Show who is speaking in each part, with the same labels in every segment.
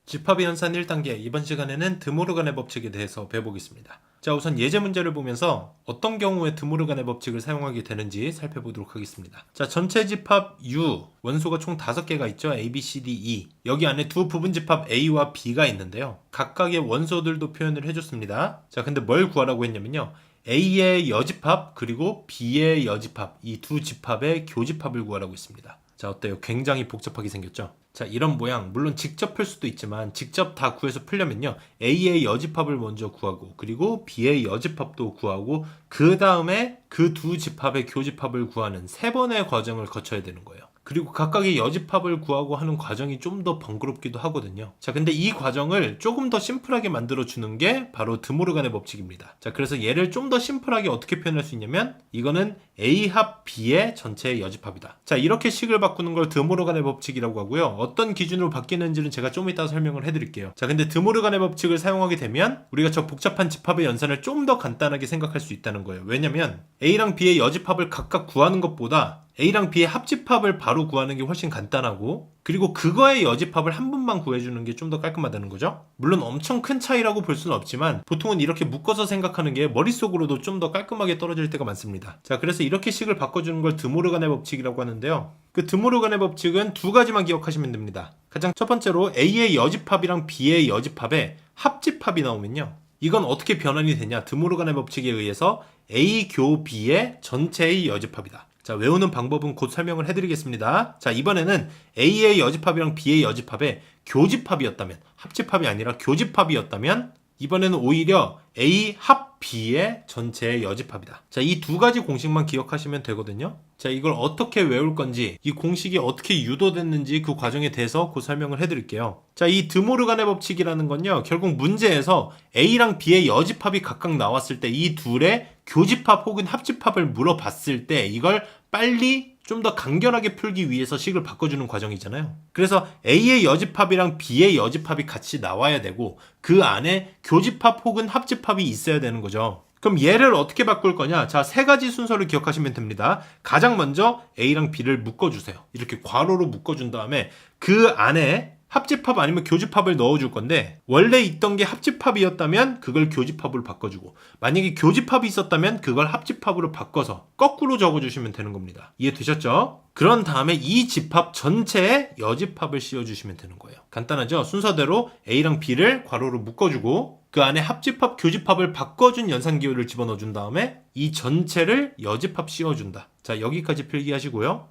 Speaker 1: 집합의 연산 1단계, 이번 시간에는 드모르간의 법칙에 대해서 배워보겠습니다. 자, 우선 예제 문제를 보면서 어떤 경우에 드모르간의 법칙을 사용하게 되는지 살펴보도록 하겠습니다. 자, 전체 집합 U, 원소가 총 5개가 있죠. A, B, C, D, E. 여기 안에 두 부분 집합 A와 B가 있는데요. 각각의 원소들도 표현을 해줬습니다. 자, 근데 뭘 구하라고 했냐면요. A의 여집합 그리고 B의 여집합, 이 두 집합의 교집합을 구하라고 했습니다. 자, 어때요? 굉장히 복잡하게 생겼죠? 자, 이런 모양, 물론 직접 풀 수도 있지만 직접 다 구해서 풀려면요. A의 여집합을 먼저 구하고 그리고 B의 여집합도 구하고 그 다음에 그 두 집합의 교집합을 구하는 3번의 과정을 거쳐야 되는 거예요. 그리고 각각의 여집합을 구하고 하는 과정이 좀 더 번거롭기도 하거든요. 자, 근데 이 과정을 조금 더 심플하게 만들어주는 게 바로 드모르간의 법칙입니다. 자, 그래서 얘를 좀 더 심플하게 어떻게 표현할 수 있냐면 이거는 A 합 B의 전체의 여집합이다. 자, 이렇게 식을 바꾸는 걸 드모르간의 법칙이라고 하고요. 어떤 기준으로 바뀌는지는 제가 좀 이따 설명을 해드릴게요. 자, 근데 드모르간의 법칙을 사용하게 되면 우리가 저 복잡한 집합의 연산을 좀 더 간단하게 생각할 수 있다는 거예요. 왜냐면 A랑 B의 여집합을 각각 구하는 것보다 A랑 B의 합집합을 바로 구하는 게 훨씬 간단하고 그리고 그거의 여집합을 한 번만 구해주는 게 좀 더 깔끔하다는 거죠. 물론 엄청 큰 차이라고 볼 수는 없지만 보통은 이렇게 묶어서 생각하는 게 머릿속으로도 좀 더 깔끔하게 떨어질 때가 많습니다. 자, 그래서 이렇게 식을 바꿔주는 걸 드모르간의 법칙이라고 하는데요. 그 드모르간의 법칙은 두 가지만 기억하시면 됩니다. 가장 첫 번째로 A의 여집합이랑 B의 여집합에 합집합이 나오면요. 이건 어떻게 변환이 되냐? 드모르간의 법칙에 의해서 A 교 B의 전체의 여집합이다. 자, 외우는 방법은 곧 설명을 해드리겠습니다. 자, 이번에는 A의 여집합이랑 B의 여집합의 교집합이었다면, 합집합이 아니라 교집합이었다면 이번에는 오히려 A 합 B의 전체의 여집합이다. 자, 이 두 가지 공식만 기억하시면 되거든요. 자, 이걸 어떻게 외울 건지, 이 공식이 어떻게 유도됐는지 그 과정에 대해서 곧 설명을 해드릴게요. 자, 이 드모르간의 법칙이라는 건요, 결국 문제에서 A랑 B의 여집합이 각각 나왔을 때 이 둘의 교집합 혹은 합집합을 물어봤을 때 이걸 빨리 좀 더 간결하게 풀기 위해서 식을 바꿔주는 과정이잖아요. 그래서 A의 여집합이랑 B의 여집합이 같이 나와야 되고 그 안에 교집합 혹은 합집합이 있어야 되는 거죠. 그럼 얘를 어떻게 바꿀 거냐? 자, 3가지 순서를 기억하시면 됩니다. 가장 먼저 A랑 B를 묶어주세요. 이렇게 괄호로 묶어준 다음에 그 안에 합집합 아니면 교집합을 넣어줄 건데 원래 있던 게 합집합이었다면 그걸 교집합으로 바꿔주고 만약에 교집합이 있었다면 그걸 합집합으로 바꿔서 거꾸로 적어주시면 되는 겁니다. 이해되셨죠? 그런 다음에 이 집합 전체에 여집합을 씌워주시면 되는 거예요. 간단하죠? 순서대로 A랑 B를 괄호로 묶어주고 그 안에 합집합, 교집합을 바꿔준 연산기호를 집어넣어준 다음에 이 전체를 여집합 씌워준다. 자, 여기까지 필기하시고요.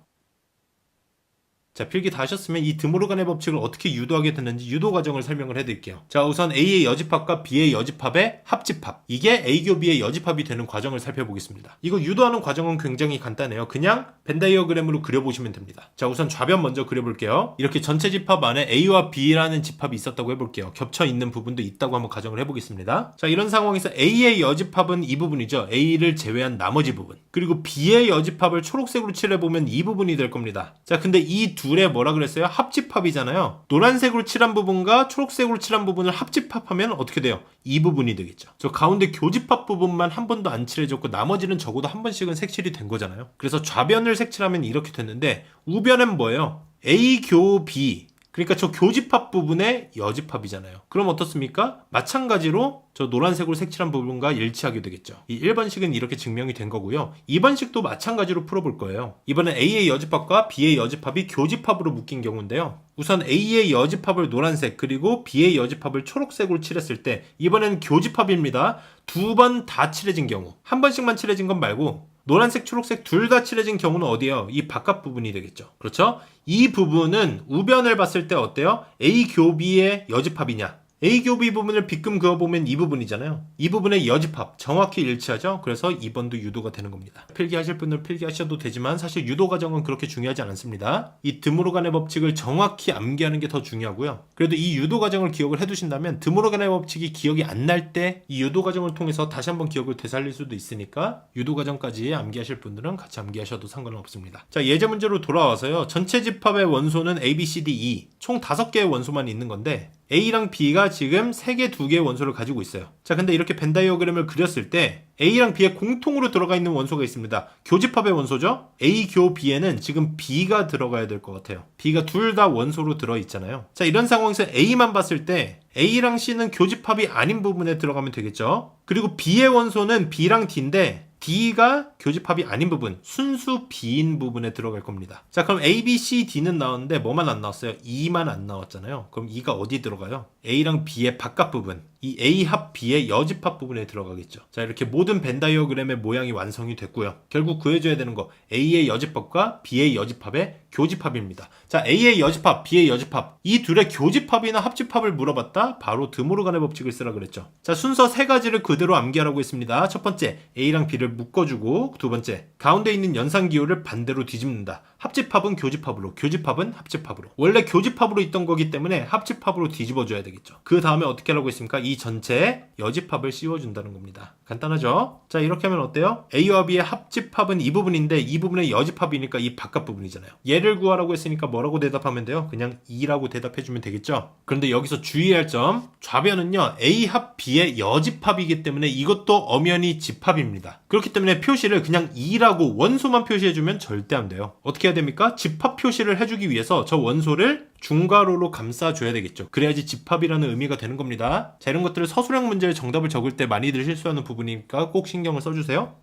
Speaker 1: 자, 필기 다 하셨으면 이 드모르간의 법칙을 어떻게 유도하게 되는지 유도 과정을 설명을 해드릴게요. 자, 우선 A의 여집합과 B의 여집합의 합집합, 이게 A 교 B의 여집합이 되는 과정을 살펴보겠습니다. 이거 유도하는 과정은 굉장히 간단해요. 그냥 벤다이어그램으로 그려보시면 됩니다. 자, 우선 좌변 먼저 그려볼게요. 이렇게 전체 집합 안에 A와 B라는 집합이 있었다고 해볼게요. 겹쳐있는 부분도 있다고 한번 가정을 해보겠습니다. 자, 이런 상황에서 A의 여집합은 이 부분이죠. A를 제외한 나머지 부분. 그리고 B의 여집합을 초록색으로 칠해보면 이 부분이 될 겁니다. 자, 근데 이 둘의 뭐라 그랬어요? 합집합이잖아요. 노란색으로 칠한 부분과 초록색으로 칠한 부분을 합집합하면 어떻게 돼요? 이 부분이 되겠죠. 저 가운데 교집합 부분만 한 번도 안 칠해졌고 나머지는 적어도 한 번씩은 색칠이 된 거잖아요. 그래서 좌변을 색칠하면 이렇게 됐는데 우변은 뭐예요? A 교 B, 그러니까 저 교집합 부분의 여집합이잖아요. 그럼 어떻습니까? 마찬가지로 저 노란색으로 색칠한 부분과 일치하게 되겠죠. 이 1번식은 이렇게 증명이 된 거고요. 2번식도 마찬가지로 풀어볼 거예요. 이번엔 A의 여집합과 B의 여집합이 교집합으로 묶인 경우인데요. 우선 A의 여집합을 노란색 그리고 B의 여집합을 초록색으로 칠했을 때 이번엔 교집합입니다. 2번 다 칠해진 경우, 한 번씩만 칠해진 건 말고 노란색, 초록색 둘 다 칠해진 경우는 어디예요? 이 바깥 부분이 되겠죠. 그렇죠? 이 부분은 우변을 봤을 때 어때요? A 교비의 여집합이냐? A 교비 부분을 빗금 그어보면 이 부분이잖아요. 이 부분의 여집합 정확히 일치하죠. 그래서 2번도 유도가 되는 겁니다. 필기하실 분들 필기하셔도 되지만 사실 유도 과정은 그렇게 중요하지 않습니다. 이 드모르간의 법칙을 정확히 암기하는 게 더 중요하고요. 그래도 이 유도 과정을 기억을 해두신다면 드모르간의 법칙이 기억이 안 날 때 이 유도 과정을 통해서 다시 한번 기억을 되살릴 수도 있으니까 유도 과정까지 암기하실 분들은 같이 암기하셔도 상관은 없습니다. 자, 예제 문제로 돌아와서요. 전체 집합의 원소는 A, B, C, D, E 총 5개의 원소만 있는 건데 A랑 B가 지금 3개, 2개의 원소를 가지고 있어요. 자, 근데 이렇게 벤 다이어그램을 그렸을 때 A랑 B에 공통으로 들어가 있는 원소가 있습니다. 교집합의 원소죠? A 교 B에는 지금 B가 들어가야 될 것 같아요. B가 둘 다 원소로 들어있잖아요. 자, 이런 상황에서 A만 봤을 때 A랑 C는 교집합이 아닌 부분에 들어가면 되겠죠? 그리고 B의 원소는 B랑 D인데 D가 교집합이 아닌 부분, 순수 B인 부분에 들어갈 겁니다. 자, 그럼 A, B, C, D는 나왔는데 뭐만 안 나왔어요? E만 안 나왔잖아요. 그럼 E가 어디 들어가요? A랑 B의 바깥 부분, 이 A 합 B의 여집합 부분에 들어가겠죠. 자, 이렇게 모든 벤 다이어그램의 모양이 완성이 됐고요. 결국 구해줘야 되는 거 A의 여집합과 B의 여집합의 교집합입니다. 자, A의 여집합, B의 여집합, 이 둘의 교집합이나 합집합을 물어봤다? 바로 드모르간의 법칙을 쓰라 그랬죠. 자, 순서 3가지를 그대로 암기하라고 했습니다. 첫 번째, A랑 B를 묶어주고, 두 번째, 가운데 있는 연산기호를 반대로 뒤집는다. 합집합은 교집합으로, 교집합은 합집합으로. 원래 교집합으로 있던 거기 때문에 합집합으로 뒤집어줘야 되겠죠. 그 다음에 어떻게 하라고 했습니까? 이 전체에 여집합을 씌워준다는 겁니다. 간단하죠? 자, 이렇게 하면 어때요? A와 B의 합집합은 이 부분인데 이 부분의 여집합이니까 이 바깥 부분이잖아요. 얘를 구하라고 했으니까 뭐라고 대답하면 돼요? 그냥 2라고 대답해주면 되겠죠? 그런데 여기서 주의할 점, 좌변은요 A 합 B의 여집합이기 때문에 이것도 엄연히 집합입니다. 그렇기 때문에 표시를 그냥 2라고 원소만 표시해주면 절대 안 돼요. 어떻게 해야 됩니까? 집합 표시를 해주기 위해서 저 원소를 중괄호로 감싸줘야 되겠죠. 그래야지 집합이라는 의미가 되는 겁니다. 자, 이런 것들을 서술형 문제의 정답을 적을 때 많이들 실수하는 부분이니까 꼭 신경을 써주세요.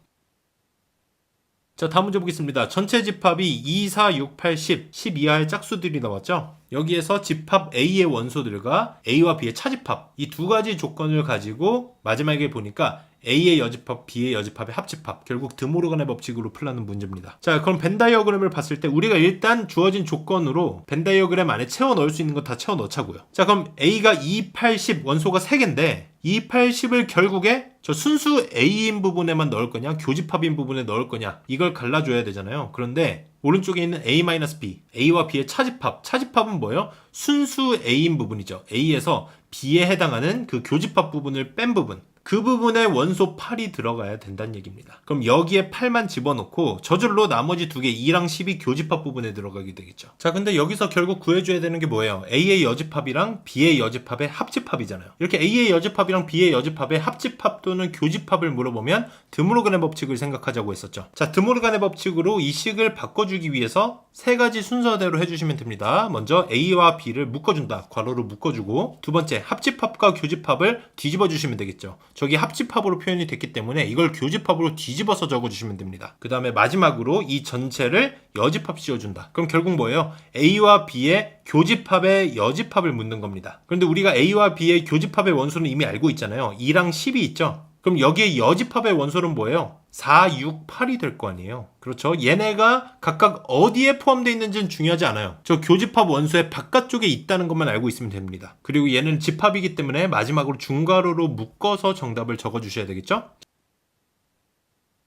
Speaker 1: 자, 다음 문제 보겠습니다. 전체 집합이 2, 4, 6, 8, 10, 10 이하의 짝수들이 나왔죠? 여기에서 집합 A의 원소들과 A와 B의 차집합, 이 두 가지 조건을 가지고 마지막에 보니까 A의 여집합, B의 여집합의 합집합, 결국 드모르간의 법칙으로 풀라는 문제입니다. 자, 그럼 벤 다이어그램을 봤을 때 우리가 일단 주어진 조건으로 벤 다이어그램 안에 채워 넣을 수 있는 거 다 채워 넣자고요. 자, 그럼 A가 2, 8, 10 원소가 3개인데 2, 8, 10을 결국에 저 순수 A인 부분에만 넣을 거냐, 교집합인 부분에 넣을 거냐, 이걸 갈라줘야 되잖아요. 그런데 오른쪽에 있는 A-B, A와 B의 차집합, 차집합은 뭐예요? 순수 A인 부분이죠. A에서 B에 해당하는 그 교집합 부분을 뺀 부분, 그 부분에 원소 8이 들어가야 된다는 얘기입니다. 그럼 여기에 8만 집어넣고 저절로 나머지 두 개 2랑 10이 교집합 부분에 들어가게 되겠죠. 자, 근데 여기서 결국 구해줘야 되는 게 뭐예요? A의 여집합이랑 B의 여집합의 합집합이잖아요. 이렇게 A의 여집합이랑 B의 여집합의 합집합 또는 교집합을 물어보면 드모르간의 법칙을 생각하자고 했었죠. 자, 드모르간의 법칙으로 이 식을 바꿔주기 위해서 3가지 순서대로 해주시면 됩니다. 먼저 A와 B를 묶어준다. 괄호로 묶어주고, 두 번째 합집합과 교집합을 뒤집어 주시면 되겠죠. 저기 합집합으로 표현이 됐기 때문에 이걸 교집합으로 뒤집어서 적어주시면 됩니다. 그 다음에 마지막으로 이 전체를 여집합 씌워준다. 그럼 결국 뭐예요? A와 B의 교집합의 여집합을 묻는 겁니다. 그런데 우리가 A와 B의 교집합의 원소는 이미 알고 있잖아요. 2랑 10이 있죠? 그럼 여기에 여집합의 원소는 뭐예요? 4, 6, 8이 될 거 아니에요. 그렇죠? 얘네가 각각 어디에 포함되어 있는지는 중요하지 않아요. 저 교집합 원소의 바깥쪽에 있다는 것만 알고 있으면 됩니다. 그리고 얘는 집합이기 때문에 마지막으로 중괄호로 묶어서 정답을 적어주셔야 되겠죠?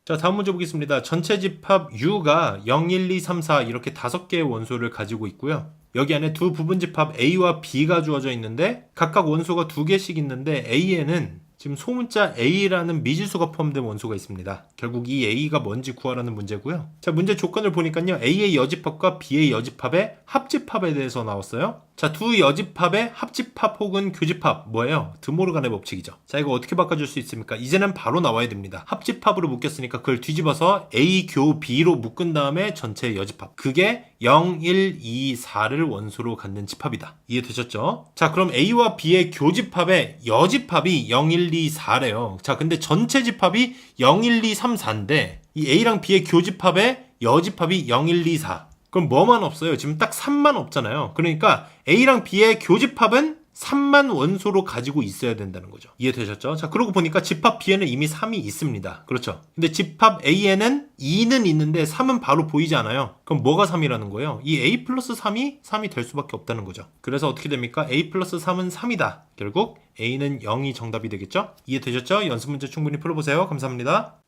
Speaker 1: 자, 다음 문제 보겠습니다. 전체 집합 U가 0, 1, 2, 3, 4 이렇게 5개의 원소를 가지고 있고요. 여기 안에 두 부분 집합 A와 B가 주어져 있는데 각각 원소가 2개씩 있는데 A에는 지금 소문자 A라는 미지수가 포함된 원소가 있습니다. 결국 이 A가 뭔지 구하라는 문제고요. 자, 문제 조건을 보니까요. A의 여집합과 B의 여집합의 합집합에 대해서 나왔어요. 자, 두 여집합의 합집합 혹은 교집합 뭐예요? 드모르간의 법칙이죠. 자, 이거 어떻게 바꿔줄 수 있습니까? 이제는 바로 나와야 됩니다. 합집합으로 묶였으니까 그걸 뒤집어서 A 교 B로 묶은 다음에 전체 여집합. 그게 0, 1, 2, 4를 원소로 갖는 집합이다. 이해되셨죠? 자, 그럼 A와 B의 교집합의 여집합이 0, 1, 2, 4래요. 자, 근데 전체 집합이 0, 1, 2, 3, 4인데 이 A랑 B의 교집합의 여집합이 0, 1, 2, 4. 그럼 뭐만 없어요? 지금 딱 3만 없잖아요. 그러니까 A랑 B의 교집합은 3만 원소로 가지고 있어야 된다는 거죠. 이해되셨죠? 자, 그러고 보니까 집합 B에는 이미 3이 있습니다. 그렇죠? 근데 집합 A에는 2는 있는데 3은 바로 보이지 않아요. 그럼 뭐가 3이라는 거예요? 이 A 플러스 3이 될 수밖에 없다는 거죠. 그래서 어떻게 됩니까? A 플러스 3은 3이다. 결국 A는 0이 정답이 되겠죠? 이해되셨죠? 연습 문제 충분히 풀어보세요. 감사합니다.